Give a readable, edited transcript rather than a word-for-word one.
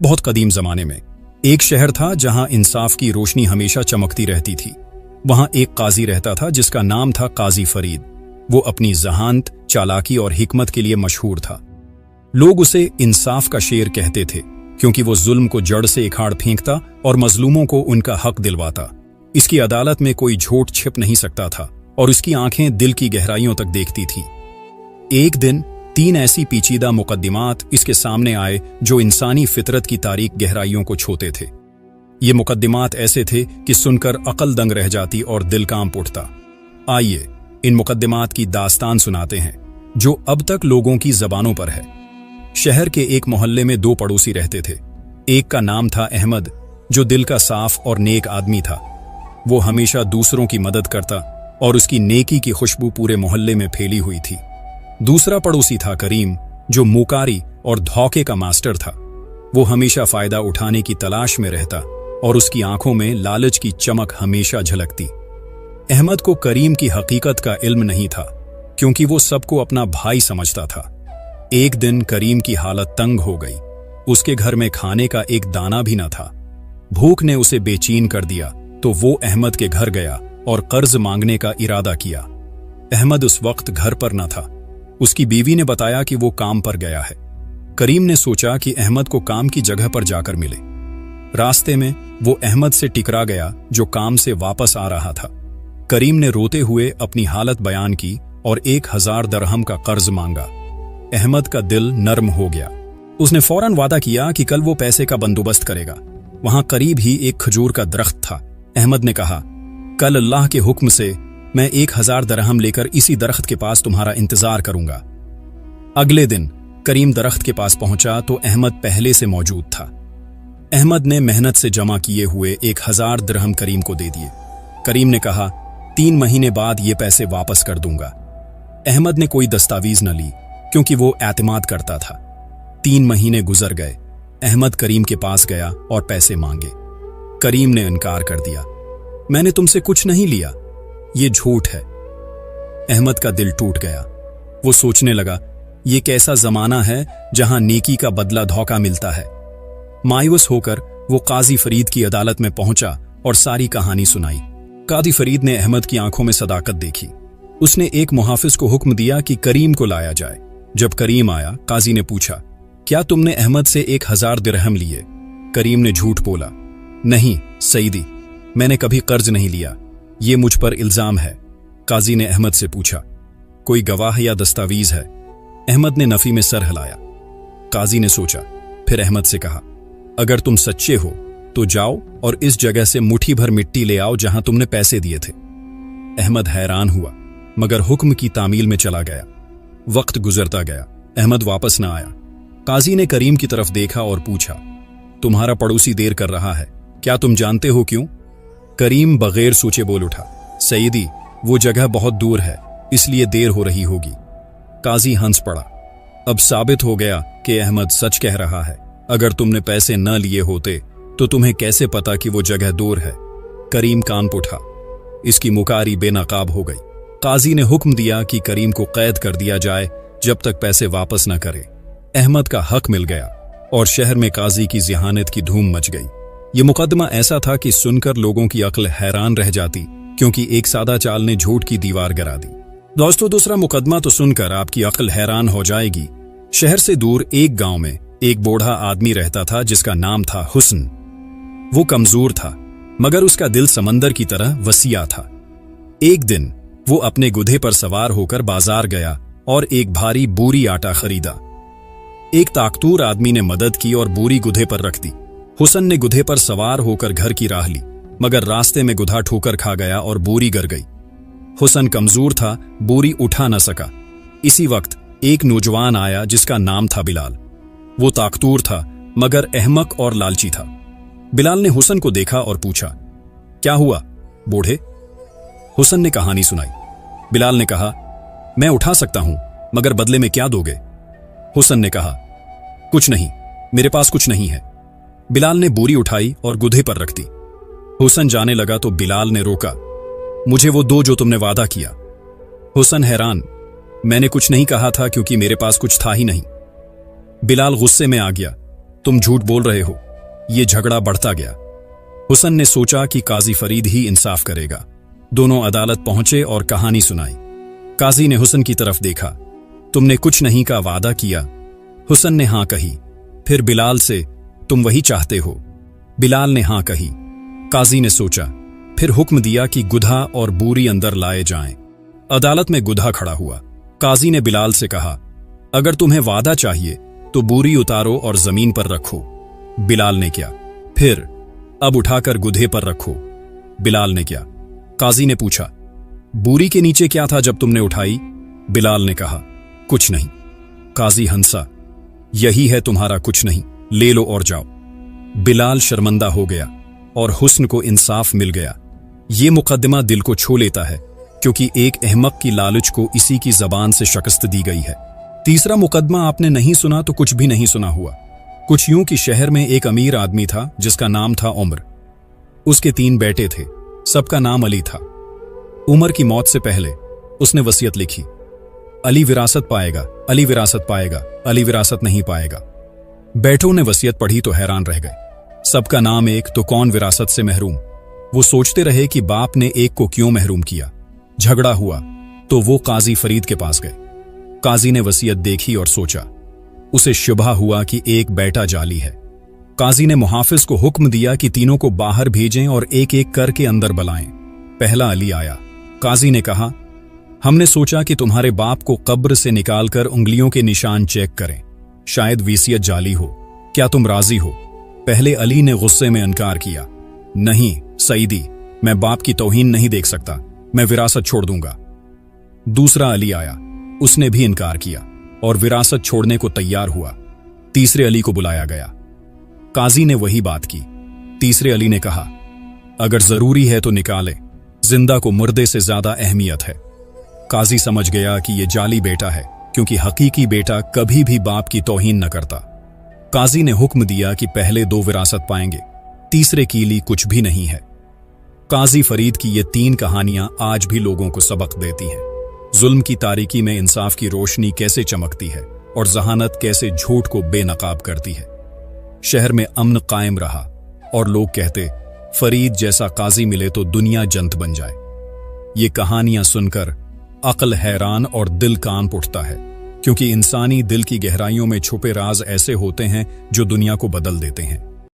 बहुत कदीम जमाने में एक शहर था जहां इंसाफ की रोशनी हमेशा चमकती रहती थी। वहां एक काजी रहता था जिसका नाम था काजी फरीद। वो अपनी जहानत, चालाकी और हिकमत के लिए मशहूर था। लोग उसे इंसाफ का शेर कहते थे क्योंकि वो जुल्म को जड़ से उखाड़ फेंकता और मजलूमों को उनका हक दिलवाता। इसकी अदालत में कोई झूठ छिप नहीं सकता था और उसकी आंखें दिल की गहराइयों तक देखती थी। एक दिन 3 ऐसी पेचीदा मुकद्दिमात इसके सामने आए जो इंसानी फितरत की तारीक गहराइयों को छूते थे। ये मुकद्दिमात ऐसे थे कि सुनकर अकल दंग रह जाती और दिल कांप उठता। आइए इन मुकद्दिमात की दास्तान सुनाते हैं जो अब तक लोगों की जबानों पर है। शहर के एक मोहल्ले में 2 पड़ोसी रहते थे। एक का नाम था अहमद, जो दिल का साफ और नेक आदमी था। वो हमेशा दूसरों की मदद करता और उसकी नेकी की खुशबू पूरे मोहल्ले में फैली हुई थी। दूसरा पड़ोसी था करीम, जो मुकारी और धोखे का मास्टर था। वो हमेशा फायदा उठाने की तलाश में रहता और उसकी आंखों में लालच की चमक हमेशा झलकती। अहमद को करीम की हकीकत का इल्म नहीं था क्योंकि वो सबको अपना भाई समझता था। एक दिन करीम की हालत तंग हो गई। उसके घर में खाने का एक दाना भी न था। भूख ने उसे बेचैन कर दिया तो वो अहमद के घर गया और कर्ज मांगने का इरादा किया। अहमद उस वक्त घर पर न था। उसकी बीवी ने बताया कि वो काम पर गया है। करीम ने सोचा कि अहमद को काम की जगह पर जाकर मिले। रास्ते में वो अहमद से टकरा गया जो काम से वापस आ रहा था। करीम ने रोते हुए अपनी हालत बयान की और 1000 दरहम का कर्ज मांगा। अहमद का दिल नर्म हो गया। उसने फौरन वादा किया कि कल वो पैसे का बंदोबस्त करेगा। वहां करीब ही एक खजूर का दरख्त था। अहमद ने कहा, कल अल्लाह के हुक्म से मैं 1000 दरहम लेकर इसी दरख्त के पास तुम्हारा इंतजार करूंगा। अगले दिन करीम दरख्त के पास पहुंचा तो अहमद पहले से मौजूद था। अहमद ने मेहनत से जमा किए हुए 1000 दरहम करीम को दे दिए। करीम ने कहा, 3 महीने बाद ये पैसे वापस कर दूंगा। अहमद ने कोई दस्तावीज न ली क्योंकि वो एतमाद करता था। 3 महीने गुजर गए। अहमद करीम के पास गया और पैसे मांगे। करीम ने इनकार कर दिया। मैंने तुमसे कुछ नहीं लिया, ये झूठ है। अहमद का दिल टूट गया। वो सोचने लगा, ये कैसा जमाना है जहां नेकी का बदला धोखा मिलता है। मायूस होकर वो काजी फरीद की अदालत में पहुंचा और सारी कहानी सुनाई। काजी फरीद ने अहमद की आंखों में सदाकत देखी। उसने एक मुहाफिज को हुक्म दिया कि करीम को लाया जाए। जब करीम आया, काजी ने पूछा, क्या तुमने अहमद से 1000 दिरहम लिए? करीम ने झूठ बोला, नहीं सईदी, मैंने कभी कर्ज नहीं लिया, ये मुझ पर इल्जाम है। काजी ने अहमद से पूछा, कोई गवाह या दस्तावीज है? अहमद ने नफी में सर हिलाया। काजी ने सोचा, फिर अहमद से कहा, अगर तुम सच्चे हो तो जाओ और इस जगह से मुट्ठी भर मिट्टी ले आओ जहां तुमने पैसे दिए थे। अहमद हैरान हुआ मगर हुक्म की तामील में चला गया। वक्त गुजरता गया, अहमद वापस न आया। काजी ने करीम की तरफ देखा और पूछा, तुम्हारा पड़ोसी देर कर रहा है, क्या तुम जानते हो क्यों? करीम बगैर सोचे बोल उठा, सईदी, वो जगह बहुत दूर है इसलिए देर हो रही होगी। काजी हंस पड़ा। अब साबित हो गया कि अहमद सच कह रहा है। अगर तुमने पैसे न लिए होते तो तुम्हें कैसे पता कि वो जगह दूर है? करीम कांप उठा। इसकी मुकारी बेनकाब हो गई। काजी ने हुक्म दिया कि करीम को कैद कर दिया जाए जब तक पैसे वापस न करे। अहमद का हक मिल गया और शहर में काजी की ज़िहानत की धूम मच गई। ये मुकदमा ऐसा था कि सुनकर लोगों की अक्ल हैरान रह जाती क्योंकि एक सादा चाल ने झूठ की दीवार गिरा दी। दोस्तों, दूसरा मुकदमा तो सुनकर आपकी अक्ल हैरान हो जाएगी। शहर से दूर एक गांव में एक बूढ़ा आदमी रहता था जिसका नाम था हुस्न। वो कमजोर था मगर उसका दिल समंदर की तरह वसीआ था। एक दिन वो अपने गुधे पर सवार होकर बाजार गया और एक भारी बोरी आटा खरीदा। एक ताकतूर आदमी ने मदद की और बोरी गुधे पर रख दी। हुसन ने गुधे पर सवार होकर घर की राह ली मगर रास्ते में गुधा ठोकर खा गया और बोरी गिर गई। हुसन कमजोर था, बोरी उठा न सका। इसी वक्त एक नौजवान आया जिसका नाम था बिलाल। वो ताकतूर था मगर अहमक और लालची था। बिलाल ने हुसन को देखा और पूछा, क्या हुआ बूढ़े? हुसन ने कहानी सुनाई। बिलाल ने कहा, मैं उठा सकता हूं मगर बदले में क्या दोगे? हुसन ने कहा, कुछ नहीं, मेरे पास कुछ नहीं है। बिलाल ने बोरी उठाई और गुधे पर रख दी। हुसन जाने लगा तो बिलाल ने रोका, मुझे वो दो जो तुमने वादा किया। हुसन हैरान, मैंने कुछ नहीं कहा था क्योंकि मेरे पास कुछ था ही नहीं। बिलाल गुस्से में आ गया तुम झूठ बोल रहे हो। ये झगड़ा बढ़ता गया। हुसन ने सोचा कि काजी फरीद ही इंसाफ करेगा। दोनों अदालत पहुंचे और कहानी सुनाई। काजी ने हुसन की तरफ देखा। तुमने कुछ नहीं का वादा किया। हुसन ने हां कही। फिर बिलाल से, तुम वही चाहते हो? बिलाल ने हां कही। काजी ने सोचा, फिर हुक्म दिया कि गुधा और बूरी अंदर लाए जाएं। अदालत में गुधा खड़ा हुआ। काजी ने बिलाल से कहा, अगर तुम्हें वादा चाहिए तो बूरी उतारो और जमीन पर रखो। बिलाल ने क्या? फिर अब उठाकर गुधे पर रखो। बिलाल ने क्या? काजी ने पूछा, बूरी के नीचे क्या था जब तुमने उठाई? बिलाल ने कहा, कुछ नहीं। काजी हंसा, यही है तुम्हारा कुछ नहीं, ले लो और जाओ। बिलाल शर्मंदा हो गया और हुस्न को इंसाफ मिल गया। ये मुकद्दमा दिल को छू लेता है, क्योंकि एक अहमक की लालच को इसी की जबान से शिकस्त दी गई है। तीसरा मुकद्दमा आपने नहीं सुना तो कुछ भी नहीं सुना हुआ। कुछ यूं कि शहर में एक अमीर आदमी था जिसका नाम था उमर। उसके 3 बेटे थे, सबका नाम अली था। उमर की मौत से पहले उसने वसीयत लिखी, अली विरासत पाएगा, अली विरासत पाएगा, अली विरासत नहीं पाएगा। बेटों ने वसीयत पढ़ी तो हैरान रह गए। सबका नाम एक, तो कौन विरासत से महरूम? वो सोचते रहे कि बाप ने एक को क्यों महरूम किया। झगड़ा हुआ तो वो काजी फरीद के पास गए। काजी ने वसीयत देखी और सोचा। उसे शुबहा हुआ कि एक बेटा जाली है। काजी ने मुहाफिज को हुक्म दिया कि तीनों को बाहर भेजें और एक एक करके अंदर बुलाएं। पहला अली आया। काजी ने कहा, हमने सोचा कि तुम्हारे बाप को कब्र से निकालकर उंगलियों के निशान चेक करें, शायद वसीयत जाली हो। क्या तुम राजी हो? पहले अली ने गुस्से में इनकार किया, नहीं सईदी, मैं बाप की तौहीन नहीं देख सकता, मैं विरासत छोड़ दूंगा। दूसरा अली आया। उसने भी इनकार किया और विरासत छोड़ने को तैयार हुआ। तीसरे अली को बुलाया गया। काजी ने वही बात की। तीसरे अली ने कहा, अगर जरूरी है तो निकाले, जिंदा को मुर्दे से ज्यादा अहमियत है। काजी समझ गया कि यह जाली बेटा है, क्योंकि हकीकी बेटा कभी भी बाप की तौहीन न करता। काजी ने हुक्म दिया कि पहले 2 विरासत पाएंगे, तीसरे के लिए कुछ भी नहीं है। काजी फरीद की ये 3 कहानियां आज भी लोगों को सबक देती हैं। जुल्म की तारीकी में इंसाफ की रोशनी कैसे चमकती है और जहानत कैसे झूठ को बेनकाब करती है। शहर में अमन कायम रहा और लोग कहते, फरीद जैसा काजी मिले तो दुनिया जन्नत बन जाए। ये कहानियां सुनकर अक्ल हैरान और दिल कांप उठता है, क्योंकि इंसानी दिल की गहराइयों में छुपे राज ऐसे होते हैं जो दुनिया को बदल देते हैं।